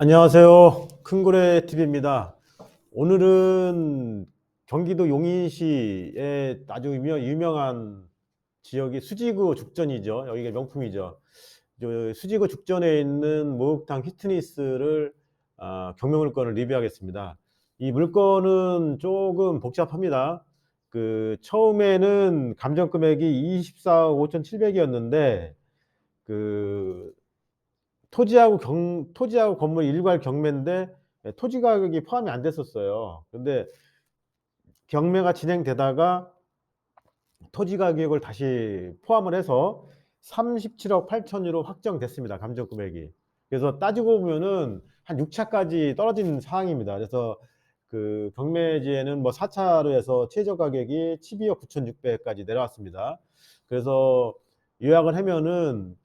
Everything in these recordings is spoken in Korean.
안녕하세요. 큰고래 TV입니다. 오늘은 경기도 용인시의 아주 유명한 지역이 수지구 죽전이죠. 여기가 명품이죠. 수지구 죽전에 있는 목욕탕 휘트니스를 경매물건을 리뷰하겠습니다. 이 물건은 조금 복잡합니다. 처음에는 감정 금액이 24억 5,700이었는데 토지하고 건물 일괄 경매인데 토지 가격이 포함이 안 됐었어요. 근데 경매가 진행되다가 토지 가격을 다시 포함을 해서 37억 8천으로 확정됐습니다. 감정 금액이. 그래서 따지고 보면은 한 6차까지 떨어진 상황입니다. 그래서 경매지에는 뭐 4차로 해서 최저 가격이 12억 9,600까지 내려왔습니다. 그래서 요약을 하면은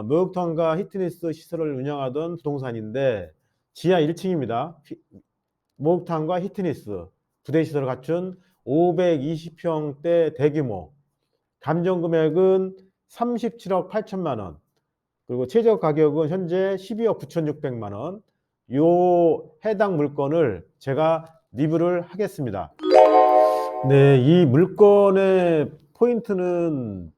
목욕탕과 피트니스 시설을 운영하던 부동산인데 지하 1층입니다. 목욕탕과 피트니스 부대 시설을 갖춘 520평대 대규모, 감정 금액은 37억 8천만 원, 그리고 최저 가격은 현재 12억 9,600만 원. 요 해당 물건을 제가 리뷰를 하겠습니다. 네, 이 물건의 포인트는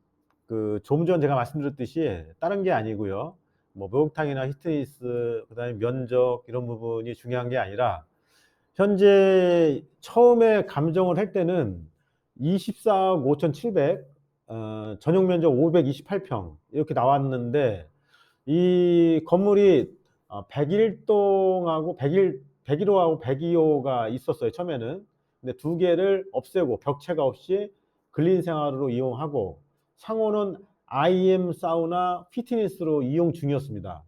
조금 전 제가 말씀드렸듯이 다른 게 아니고요. 뭐 목욕탕이나 피트니스, 그다음에 면적 이런 부분이 중요한 게 아니라 현재 처음에 감정을 할 때는 24억 5,700, 전용 면적 528평 이렇게 나왔는데 이 건물이 101동하고 101호하고 102호가 있었어요, 처음에는. 근데 두 개를 없애고 벽체가 없이 근린 생활으로 이용하고 상호는 IM 사우나 피트니스로 이용 중이었습니다.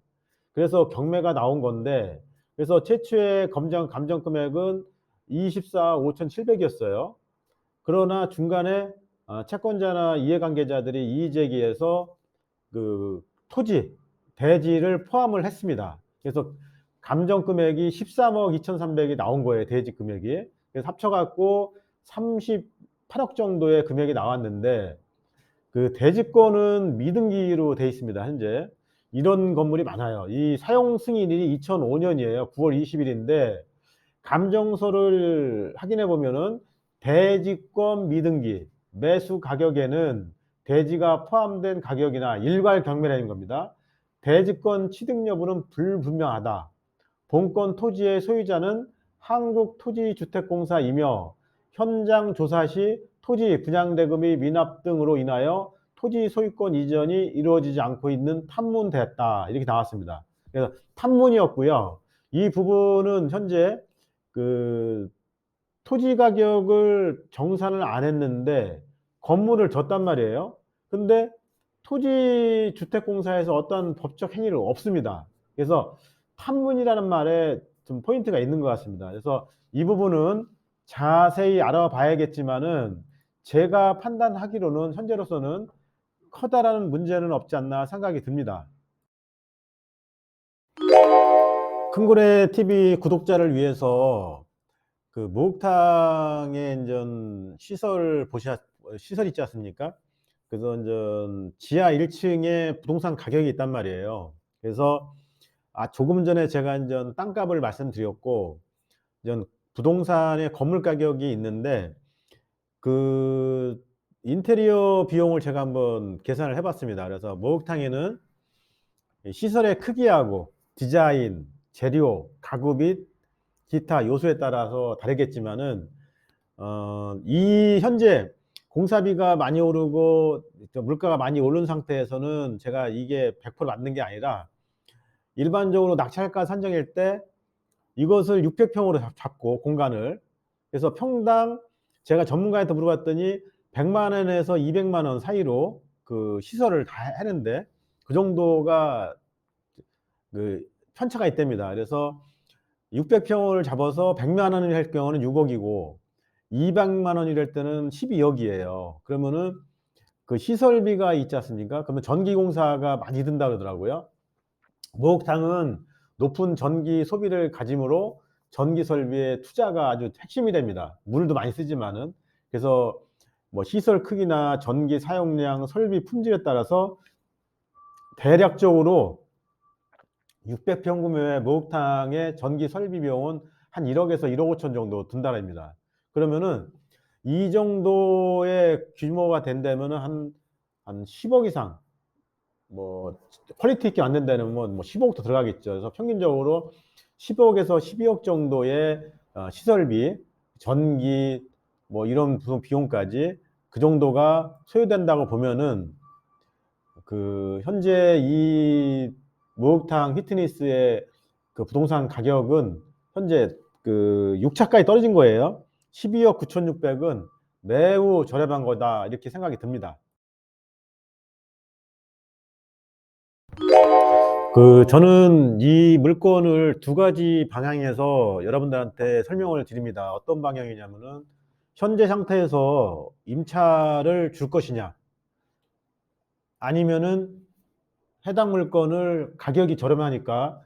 그래서 경매가 나온 건데, 그래서 최초의 감정 금액은 24억 5,700이었어요. 그러나 중간에 채권자나 이해관계자들이 이의 제기해서 토지, 대지를 포함을 했습니다. 그래서 감정 금액이 13억 2,300이 나온 거예요, 대지 금액이. 그래서 합쳐갖고 38억 정도의 금액이 나왔는데, 대지권은 미등기로 돼 있습니다, 현재. 이런 건물이 많아요. 이 사용 승인일이 2005년이에요. 9월 20일인데, 감정서를 확인해 보면은 대지권 미등기, 매수 가격에는 대지가 포함된 가격이나 일괄 경매라는 겁니다. 대지권 취득 여부는 불분명하다. 본권 토지의 소유자는 한국토지주택공사이며 현장 조사 시 토지 분양대금의 미납 등으로 인하여 토지 소유권 이전이 이루어지지 않고 있는 탐문됐다. 이렇게 나왔습니다. 그래서 탐문이었고요. 이 부분은 현재 토지 가격을 정산을 안 했는데 건물을 졌단 말이에요. 근데 토지주택공사에서 어떤 법적 행위를 없습니다. 그래서 판문이라는 말에 좀 포인트가 있는 것 같습니다. 그래서 이 부분은 자세히 알아봐야겠지만은 제가 판단하기로는 현재로서는 커다란 문제는 없지 않나 생각이 듭니다. 큰고래 TV 구독자를 위해서 목욕탕의 시설 있지 않습니까? 그래서 지하 1층에 부동산 가격이 있단 말이에요. 그래서 조금 전에 제가 땅값을 말씀드렸고, 부동산의 건물 가격이 있는데 인테리어 비용을 제가 한번 계산을 해봤습니다. 그래서 목욕탕에는 시설의 크기하고 디자인, 재료, 가구 및 기타 요소에 따라서 다르겠지만은 이 현재 공사비가 많이 오르고 물가가 많이 오른 상태에서는 제가 이게 100% 맞는 게 아니라 일반적으로 낙찰가 산정일 때 이것을 600평으로 잡고 공간을, 그래서 평당 제가 전문가한테 물어봤더니 100만 원에서 200만 원 사이로 시설을 다 하는데 그 정도가 편차가 있답니다. 그래서 600평을 잡아서 100만 원을 할 경우는 6억이고 200만 원이 될 때는 12억이에요. 그러면은 시설비가 있지 않습니까? 그러면 전기공사가 많이 든다 그러더라고요. 목욕탕은 높은 전기 소비를 가지므로 전기 설비의 투자가 아주 핵심이 됩니다. 물도 많이 쓰지만은. 그래서 뭐 시설 크기나 전기 사용량, 설비 품질에 따라서 대략적으로 600평 구매의 목욕탕의 전기 설비 비용은 한 1억에서 1억 5천 정도 든다랍니다. 그러면은 이 정도의 규모가 된다면은 한 10억 이상, 뭐 퀄리티 있게 만든다면 뭐 15억도 들어가겠죠. 그래서 평균적으로 10억에서 12억 정도의 시설비, 전기 뭐 이런 비용까지 그 정도가 소요된다고 보면은 그 현재 이 목욕탕 피트니스의 그 부동산 가격은 현재 그 6차까지 떨어진 거예요. 12억 9,600은 매우 저렴한 거다 이렇게 생각이 듭니다. 저는 이 물건을 두 가지 방향에서 여러분들한테 설명을 드립니다. 어떤 방향이냐면은 현재 상태에서 임차를 줄 것이냐, 아니면은 해당 물건을 가격이 저렴하니까,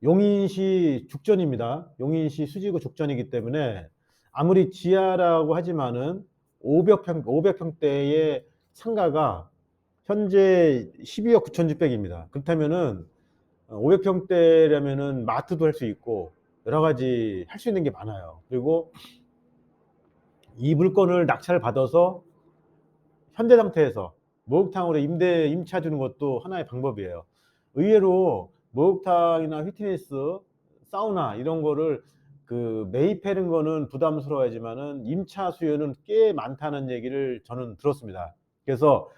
용인시 죽전입니다. 용인시 수지구 죽전이기 때문에 아무리 지하라고 하지만은 500평대의 상가가 현재 12억 9,600입니다. 그렇다면은 500평대라면은 마트도 할 수 있고 여러 가지 할 수 있는 게 많아요. 그리고 이 물건을 낙찰을 받아서 현재 상태에서 목욕탕으로 임차 주는 것도 하나의 방법이에요. 의외로 목욕탕이나 피트니스, 사우나 이런 거를 그 매입하는 거는 부담스러워하지만은 임차 수요는 꽤 많다는 얘기를 저는 들었습니다. 그래서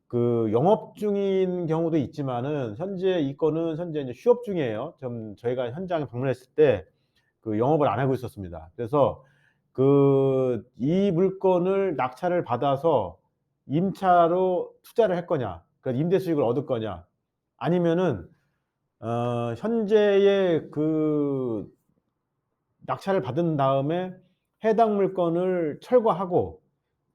그 영업 중인 경우도 있지만은 현재 이 건은 현재 이제 휴업 중이에요. 저희가 현장에 방문했을 때 그 영업을 안 하고 있었습니다. 그래서 이 물건을 낙찰을 받아서 임차로 투자를 할 거냐, 그러니까 임대 수익을 얻을 거냐, 아니면은 현재의 그 낙찰을 받은 다음에 해당 물건을 철거하고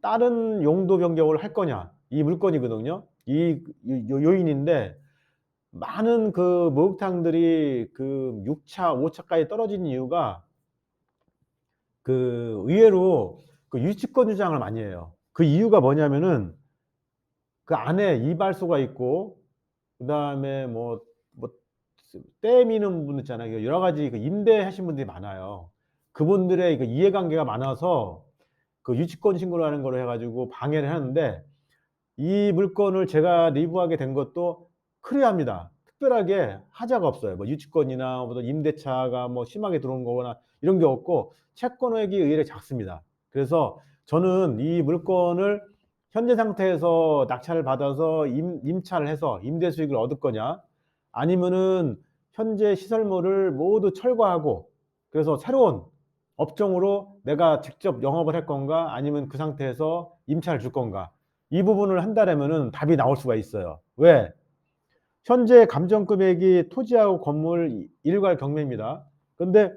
다른 용도 변경을 할 거냐, 이 물건이거든요. 이 요인인데, 많은 그 목욕탕들이 그 6차, 5차까지 떨어진 이유가 의외로 그 유치권 주장을 많이 해요. 그 이유가 뭐냐면은 그 안에 이발소가 있고 그다음에 때 미는 분 있잖아요. 여러 가지 그 임대하신 분들이 많아요. 그분들의 그 이해관계가 많아서 그 유치권 신고를 하는 거로 해가지고 방해를 하는데, 이 물건을 제가 리뷰하게 된 것도 클리어합니다. 특별하게 하자가 없어요. 뭐 유치권이나 뭐 임대차가 뭐 심하게 들어온 거거나 이런 게 없고 채권액이 의외로 작습니다. 그래서 저는 이 물건을 현재 상태에서 낙찰을 받아서 임차를 해서 임대 수익을 얻을 거냐, 아니면은 현재 시설물을 모두 철거하고 그래서 새로운 업종으로 내가 직접 영업을 할 건가, 아니면 그 상태에서 임차를 줄 건가, 이 부분을 한다면은 답이 나올 수가 있어요. 왜? 현재 감정 금액이 토지하고 건물 일괄 경매입니다. 근데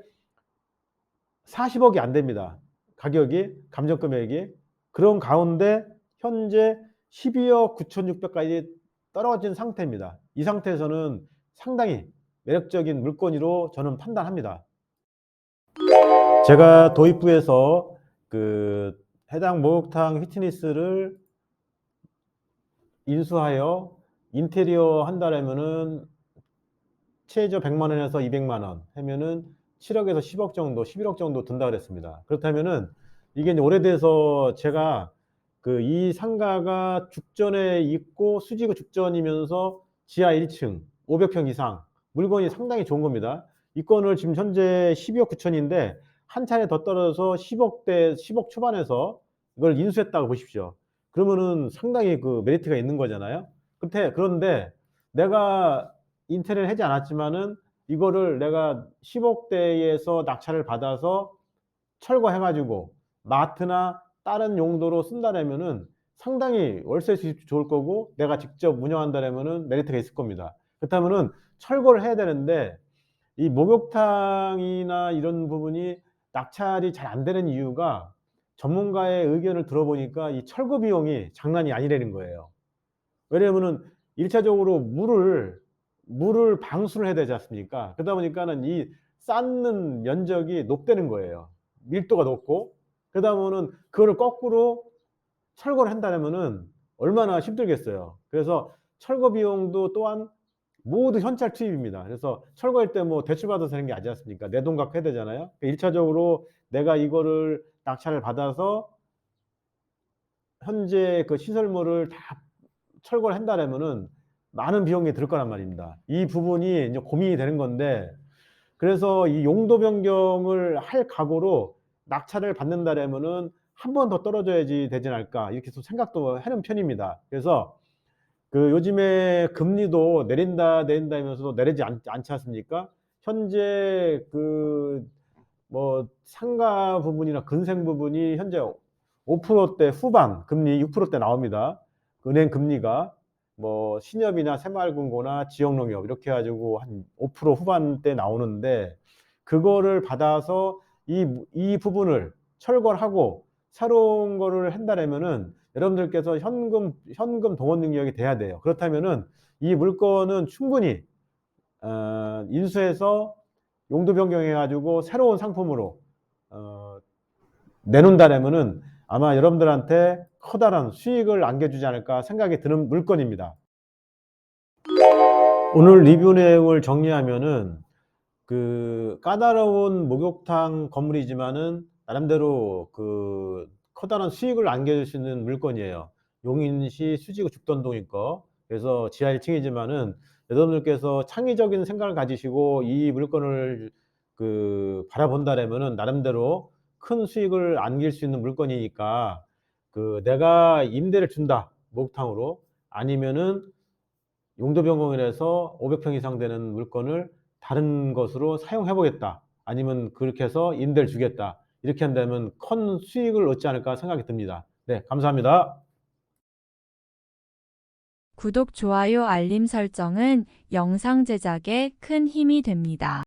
40억이 안 됩니다. 가격이, 감정 금액이. 그런 가운데 현재 12억 9,600까지 떨어진 상태입니다. 이 상태에서는 상당히 매력적인 물건으로 저는 판단합니다. 제가 도입부에서 해당 목욕탕 피트니스를 인수하여 인테리어 한다라면은 최저 100만 원에서 200만 원 하면은 7억에서 10억 정도, 11억 정도 든다 그랬습니다. 그렇다면은 이게 이제 오래돼서 제가 이 상가가 죽전에 있고 수지구 죽전이면서 지하 1층 500평 이상 물건이 상당히 좋은 겁니다. 이 건을 지금 현재 12억 9천인데 한 차례 더 떨어져서 10억 초반에서 이걸 인수했다고 보십시오. 그러면은 상당히 그 메리트가 있는 거잖아요. 그런데 내가 인테리어를 하지 않았지만은 이거를 내가 10억대에서 낙찰을 받아서 철거해 가지고 마트나 다른 용도로 쓴다라면은 상당히 월세 수입도 좋을 거고 내가 직접 운영한다라면은 메리트가 있을 겁니다. 그렇다면은 철거를 해야 되는데, 이 목욕탕이나 이런 부분이 낙찰이 잘 안 되는 이유가 전문가의 의견을 들어보니까 이 철거 비용이 장난이 아니라는 거예요. 왜냐면은 1차적으로 물을 방수를 해야 되지 않습니까? 그러다 보니까는 이 쌓는 면적이 높다는 거예요. 밀도가 높고. 그러다 보면은 그거를 거꾸로 철거를 한다면은 얼마나 힘들겠어요. 그래서 철거 비용도 또한 모두 현찰 투입입니다. 그래서 철거할 때 뭐 대출받아서 되는 게 아니지 않습니까? 내 돈 갖고 해야 되잖아요. 1차적으로 내가 이거를 낙찰을 받아서 현재 그 시설물을 다 철거를 한다라면은 많은 비용이 들 거란 말입니다. 이 부분이 이제 고민이 되는 건데, 그래서 이 용도 변경을 할 각오로 낙찰을 받는다라면은 '한 번 더 떨어져야지 되지 않을까.' 이렇게 좀 생각도 하는 편입니다. 그래서 그 요즘에 금리도 내린다 하면서도 내리지 않지 않습니까? 현재 그 뭐 상가 부분이나 근생 부분이 현재 5%대 후반, 금리 6%대 나옵니다. 은행 금리가 뭐 신협이나 새마을금고나 지역농협 이렇게 해 가지고 한 5% 후반대 나오는데, 그거를 받아서 이 부분을 철거를 하고 새로운 거를 한다라면은 여러분들께서 현금 동원 능력이 돼야 돼요. 그렇다면은 이 물건은 충분히 인수해서 용도 변경해 가지고 새로운 상품으로 어 내놓는다라면은 아마 여러분들한테 커다란 수익을 안겨주지 않을까 생각이 드는 물건입니다. 오늘 리뷰 내용을 정리하면은, 그 까다로운 목욕탕 건물이지만은 나름대로 그 커다란 수익을 안겨줄 수 있는 물건이에요. 용인시 수지구 죽전동이 거. 그래서 지하 1층이지만은 여러분들께서 창의적인 생각을 가지시고 이 물건을 그 바라본다라면은 나름대로 큰 수익을 안길 수 있는 물건이니까, 그 내가 임대를 준다 목욕탕으로, 아니면은 용도 변경을 해서 500평 이상 되는 물건을 다른 것으로 사용해 보겠다, 아니면 그렇게 해서 임대를 주겠다, 이렇게 한다면 큰 수익을 얻지 않을까 생각이 듭니다. 네, 감사합니다. 구독, 좋아요, 알림 설정은 영상 제작에 큰 힘이 됩니다.